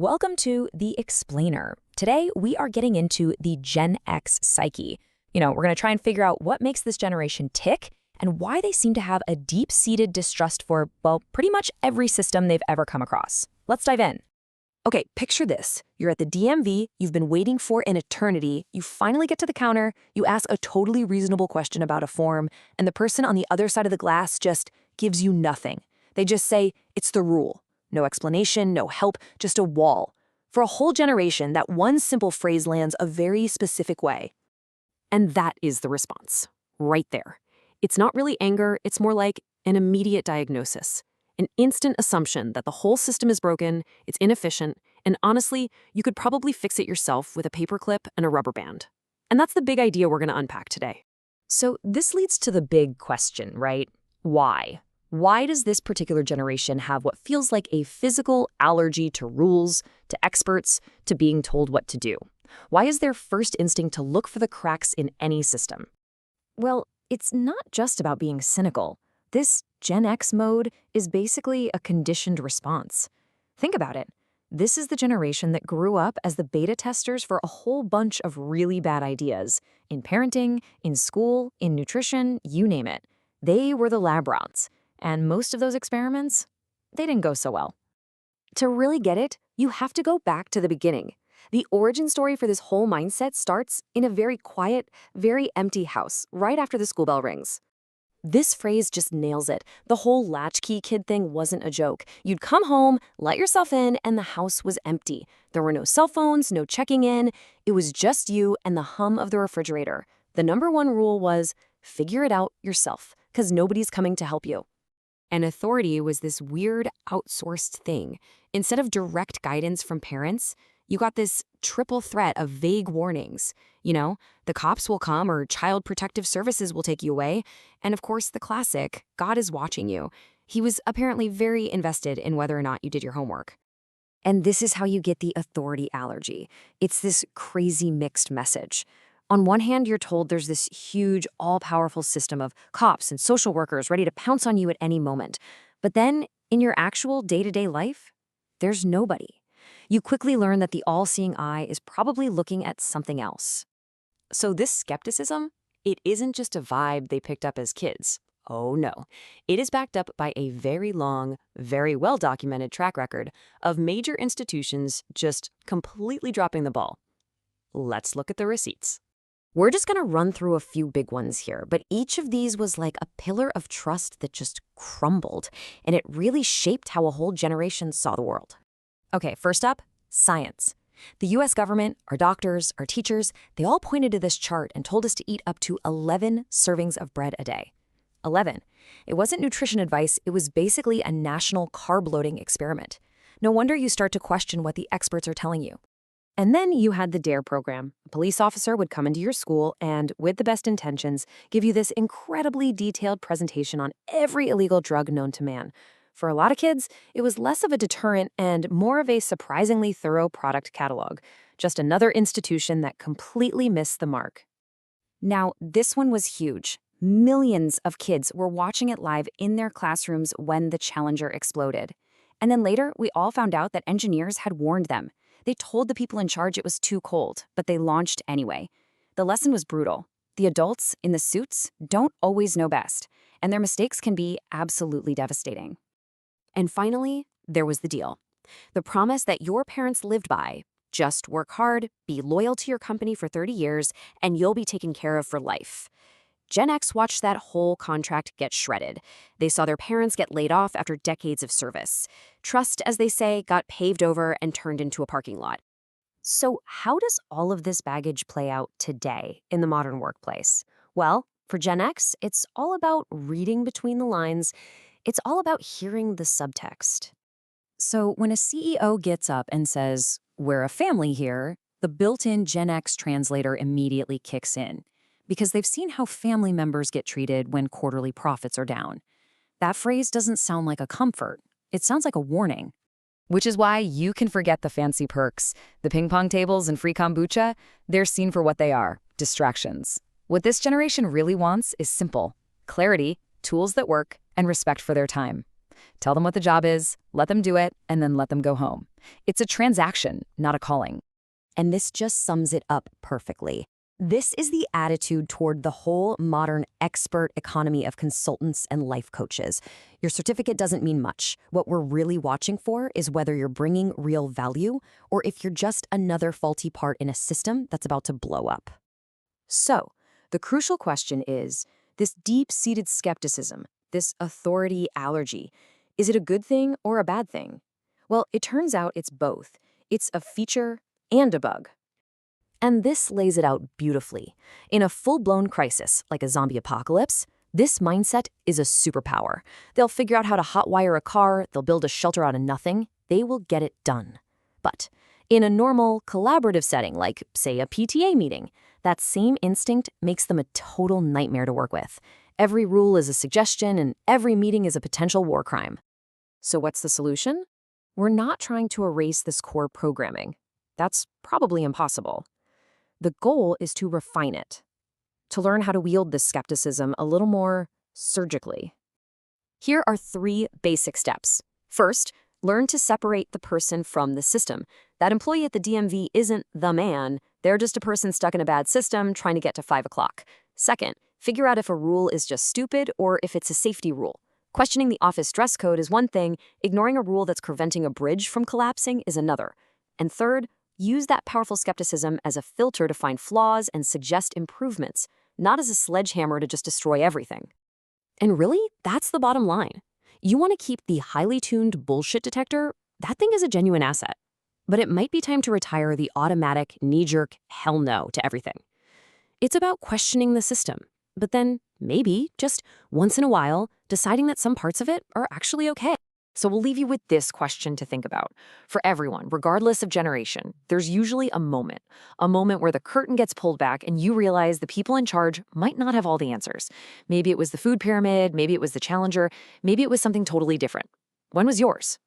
Welcome to The Explainer. Today, we are getting into the Gen X psyche. We're going to try and figure out what makes this generation tick and why they seem to have a deep-seated distrust for, well, pretty much every system they've ever come across. Let's dive in. Okay, picture this. You're at the DMV, you've been waiting for an eternity, you finally get to the counter, you ask a totally reasonable question about a form, and the person on the other side of the glass just gives you nothing. They just say, it's the rule. No explanation, no help, just a wall. For a whole generation, that one simple phrase lands a very specific way. And that is the response, right there. It's not really anger, it's more like an immediate diagnosis. An instant assumption that the whole system is broken, it's inefficient, and honestly, you could probably fix it yourself with a paperclip and a rubber band. And that's the big idea we're going to unpack today. So this leads to the big question, right? Why? Why does this particular generation have what feels like a physical allergy to rules, to experts, to being told what to do? Why is their first instinct to look for the cracks in any system? Well, it's not just about being cynical. This Gen X mode is basically a conditioned response. Think about it. This is the generation that grew up as the beta testers for a whole bunch of really bad ideas. In parenting, in school, in nutrition, you name it. They were the lab rats. And most of those experiments, they didn't go so well. To really get it, you have to go back to the beginning. The origin story for this whole mindset starts in a very quiet, very empty house right after the school bell rings. This phrase just nails it. The whole latchkey kid thing wasn't a joke. You'd come home, let yourself in, and the house was empty. There were no cell phones, no checking in. It was just you and the hum of the refrigerator. The number one rule was figure it out yourself, because nobody's coming to help you. And authority was this weird outsourced thing. Instead of direct guidance from parents, you got this triple threat of vague warnings. The cops will come or Child Protective Services will take you away. And of course, the classic, God is watching you. He was apparently very invested in whether or not you did your homework. And this is how you get the authority allergy. It's this crazy mixed message. On one hand, you're told there's this huge, all-powerful system of cops and social workers ready to pounce on you at any moment. But then, in your actual day-to-day life, there's nobody. You quickly learn that the all-seeing eye is probably looking at something else. So this skepticism, it isn't just a vibe they picked up as kids. Oh no. It is backed up by a very long, very well-documented track record of major institutions just completely dropping the ball. Let's look at the receipts. We're just going to run through a few big ones here, but each of these was like a pillar of trust that just crumbled, and it really shaped how a whole generation saw the world. Okay, first up, science. The US government, our doctors, our teachers, they all pointed to this chart and told us to eat up to 11 servings of bread a day. 11. It wasn't nutrition advice, it was basically a national carb-loading experiment. No wonder you start to question what the experts are telling you. And then you had the DARE program. A police officer would come into your school and, with the best intentions, give you this incredibly detailed presentation on every illegal drug known to man. For a lot of kids, it was less of a deterrent and more of a surprisingly thorough product catalog. Just another institution that completely missed the mark. Now, this one was huge. Millions of kids were watching it live in their classrooms when the Challenger exploded. And then later, we all found out that engineers had warned them. They told the people in charge it was too cold, but they launched anyway. The lesson was brutal. The adults in the suits don't always know best, and their mistakes can be absolutely devastating. And finally, there was the deal. The promise that your parents lived by: just work hard, be loyal to your company for 30 years, and you'll be taken care of for life. Gen X watched that whole contract get shredded. They saw their parents get laid off after decades of service. Trust, as they say, got paved over and turned into a parking lot. So how does all of this baggage play out today in the modern workplace? Well, for Gen X, it's all about reading between the lines. It's all about hearing the subtext. So when a CEO gets up and says, "We're a family here," the built-in Gen X translator immediately kicks in, because they've seen how family members get treated when quarterly profits are down. That phrase doesn't sound like a comfort. It sounds like a warning. Which is why you can forget the fancy perks. The ping pong tables and free kombucha, they're seen for what they are: distractions. What this generation really wants is simple: clarity, tools that work, and respect for their time. Tell them what the job is, let them do it, and then let them go home. It's a transaction, not a calling. And this just sums it up perfectly. This is the attitude toward the whole modern expert economy of consultants and life coaches. Your certificate doesn't mean much. What we're really watching for is whether you're bringing real value or if you're just another faulty part in a system that's about to blow up. So, the crucial question is, this deep-seated skepticism, this authority allergy, is it a good thing or a bad thing? Well, it turns out it's both. It's a feature and a bug. And this lays it out beautifully. In a full-blown crisis, like a zombie apocalypse, this mindset is a superpower. They'll figure out how to hotwire a car, they'll build a shelter out of nothing, they will get it done. But in a normal, collaborative setting, like, say, a PTA meeting, that same instinct makes them a total nightmare to work with. Every rule is a suggestion, and every meeting is a potential war crime. So what's the solution? We're not trying to erase this core programming. That's probably impossible. The goal is to refine it, to learn how to wield this skepticism a little more surgically. Here are 3 basic steps. First, learn to separate the person from the system. That employee at the DMV isn't the man. They're just a person stuck in a bad system trying to get to 5 o'clock. Second, figure out if a rule is just stupid or if it's a safety rule. Questioning the office dress code is one thing. Ignoring a rule that's preventing a bridge from collapsing is another. And third, use that powerful skepticism as a filter to find flaws and suggest improvements, not as a sledgehammer to just destroy everything. And really, that's the bottom line. You want to keep the highly tuned bullshit detector? That thing is a genuine asset. But it might be time to retire the automatic, knee-jerk hell no to everything. It's about questioning the system, but then maybe, just once in a while, deciding that some parts of it are actually okay. So we'll leave you with this question to think about. For everyone, regardless of generation, there's usually a moment where the curtain gets pulled back and you realize the people in charge might not have all the answers. Maybe it was the food pyramid, maybe it was the challenger, maybe it was something totally different. When was yours?